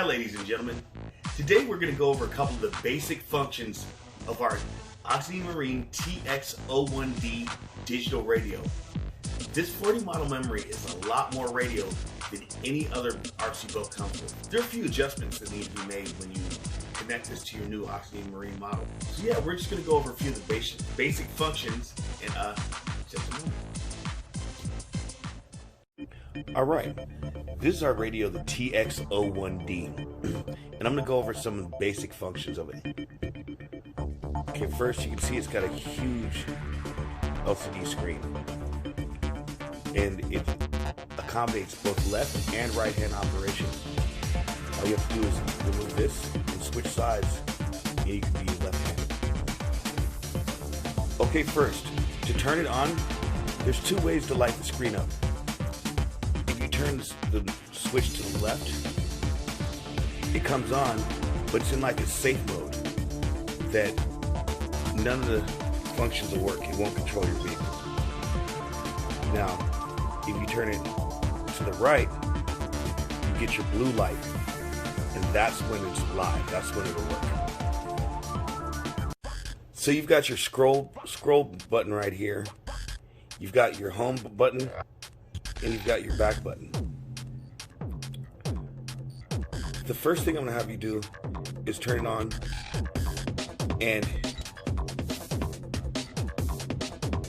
ladies and gentlemen. Today we're going to go over a couple of the basic functions of our Oxidean Marine TX01D digital radio. This 40 model memory is a lot more radio than any other RC boat comes with. There are a few adjustments that need to be made when you connect this to your new Oxidean Marine model. So yeah, we're just going to go over a few of the basic functions in just a moment. Alright, this is our radio, the TX01D, and I'm going to go over some of the basic functions of it. Okay, first you can see it's got a huge LCD screen, and it accommodates both left and right hand operation. All you have to do is remove this and switch sides, and you can be left-handed. Okay, first, to turn it on, there's two ways to light the screen up. Turn the switch to the left, it comes on, but it's in like a safe mode that none of the functions will work. It won't control your vehicle. Now, if you turn it to the right, you get your blue light, and that's when it's live. That's when it'll work. So you've got your scroll button right here. You've got your home button, and you've got your back button. The first thing I'm going to have you do is turn it on, and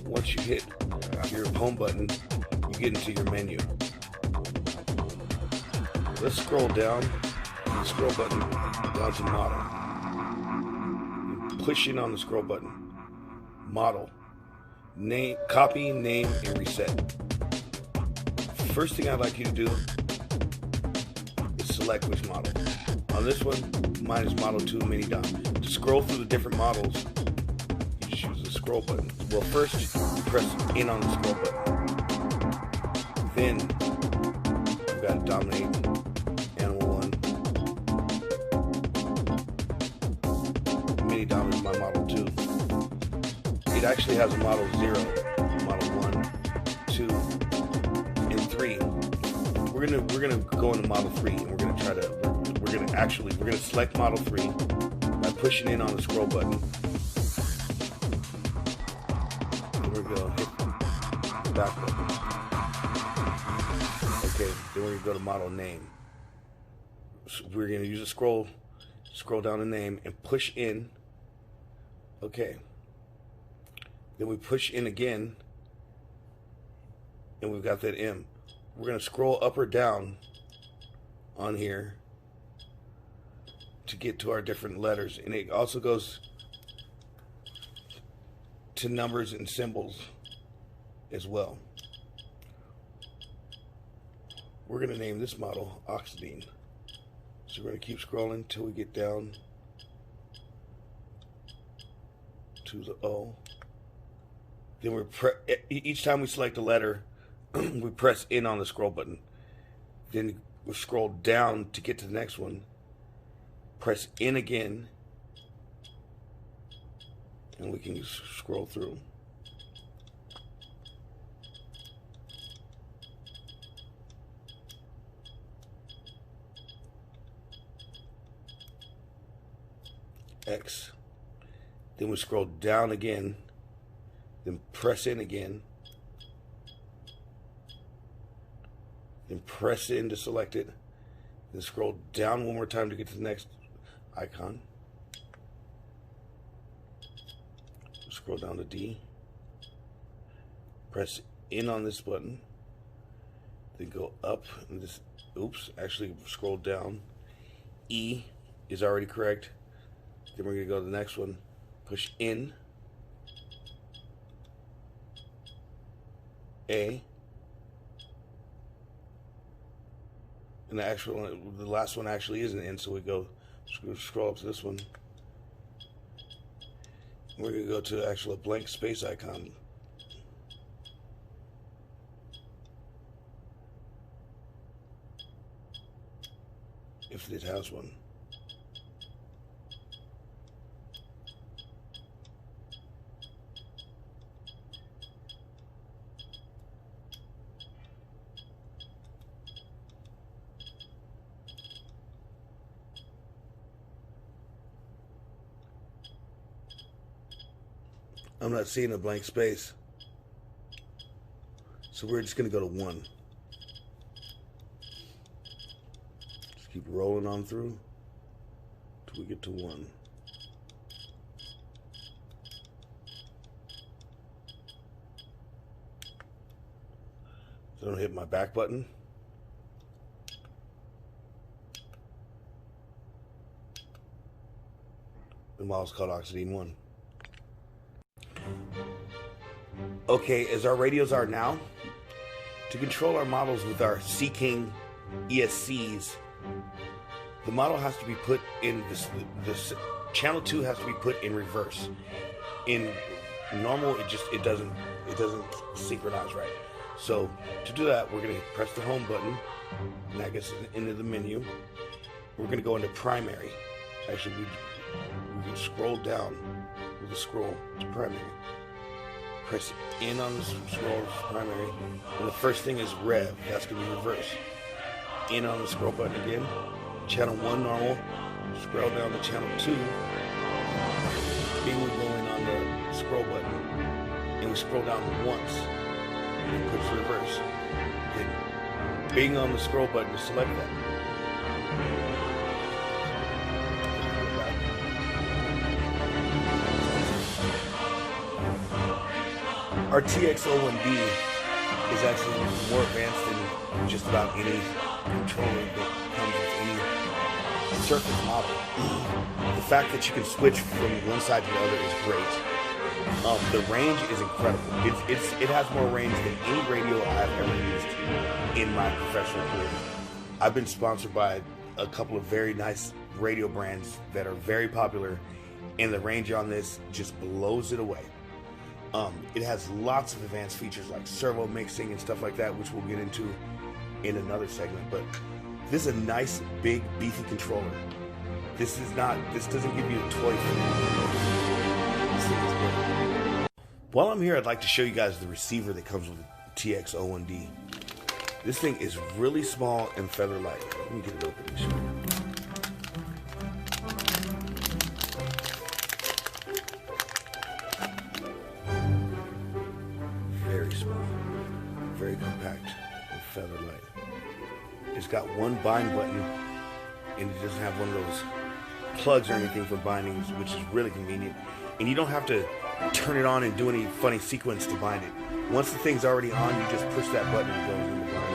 once you hit your home button, you get into your menu. Let's scroll down, the scroll button down to model. Push in on the scroll button. Model. Name, copy, name, and reset. First thing I'd like you to do is select which model. On this one, mine is Model 2 Mini Dom. To scroll through the different models, you just use the scroll button. Well, first, you press in on the scroll button. Then, you've got Dominate, Animal 1. Mini Dom is my Model 2. It actually has a Model 0, Model 1, 2, and 3. We're gonna go into Model 3, and we're gonna select Model 3 by pushing in on the scroll button. And we're gonna hit the back button. Okay, then we're gonna go to Model Name. So we're gonna use a scroll down to Name and push in. Okay. Then we push in again, and we've got that M. We're going to scroll up or down on here to get to our different letters, and it also goes to numbers and symbols as well. We're going to name this model Oxidean. So we're going to keep scrolling until we get down to the O. Then each time we select a letter, we press in on the scroll button. Then we scroll down to get to the next one. Press in again, and we can scroll through. X. Then we scroll down again. Then press in again. Then press in to select it. Then scroll down one more time to get to the next icon. Scroll down to D. Press in on this button. Then go up. And this, oops, actually scroll down. E is already correct. Then we're going to go to the next one. Push in. A, and the last one actually isn't in, so we go scroll up to this one. We're going to go to actually a blank space icon. If it has one. I'm not seeing a blank space. So we're just going to go to 1. Just keep rolling on through till we get to 1. So I don't hit my back button. The model's called Oxidean 1. Okay, as our radios are now, to control our models with our Seeking ESCs, the model has to be put in this channel 2 has to be put in reverse. In normal, it doesn't synchronize right. So to do that, we're gonna press the home button, and that gets into the menu. We're gonna go into primary. Actually, we can scroll down with the scroll to primary. Press in on the scroll to primary, and the first thing is rev. That's gonna be reverse. In on the scroll button again. Channel 1 normal. Scroll down to channel 2. Then we go in on the scroll button, and we scroll down once. And push reverse. Then bing on the scroll button to select that. Our TX01D is actually more advanced than just about any controller that comes with any surface model. The fact that you can switch from one side to the other is great. The range is incredible. It has more range than any radio I've ever used in my professional career. I've been sponsored by a couple of very nice radio brands that are very popular, and the range on this just blows it away. It has lots of advanced features like servo mixing and stuff like that, which we'll get into in another segment. But this is a nice, big, beefy controller. This doesn't give you a toy feel. This thing is good. While I'm here, I'd like to show you guys the receiver that comes with the TX01D. This thing is really small and feather light. Let me get it open and show you. Very small, very compact, and feather light. It's got one bind button, and it doesn't have one of those plugs or anything for bindings, which is really convenient. And you don't have to turn it on and do any funny sequence to bind it. Once the thing's already on, you just push that button and it goes in the bind.